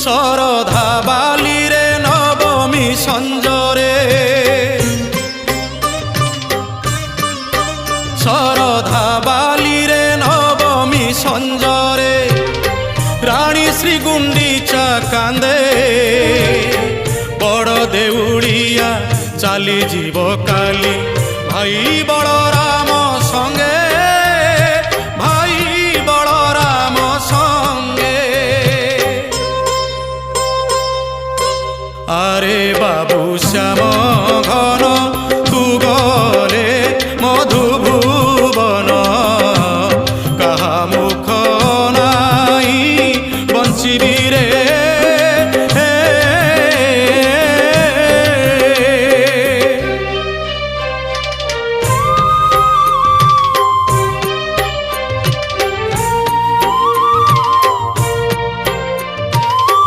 শরধা বালিরে নবমী সঞ্জরে শরধা বালিরে নবমী সঞ্জরে রানী শ্রী গুন্ডিচা কান্দে বড় দেউড়িয়া চালি জীব কালি ভাই বলরাম সঙ্গে ভাই বলরাম সঙ্গে আরে বাবু শ্যাম ঘন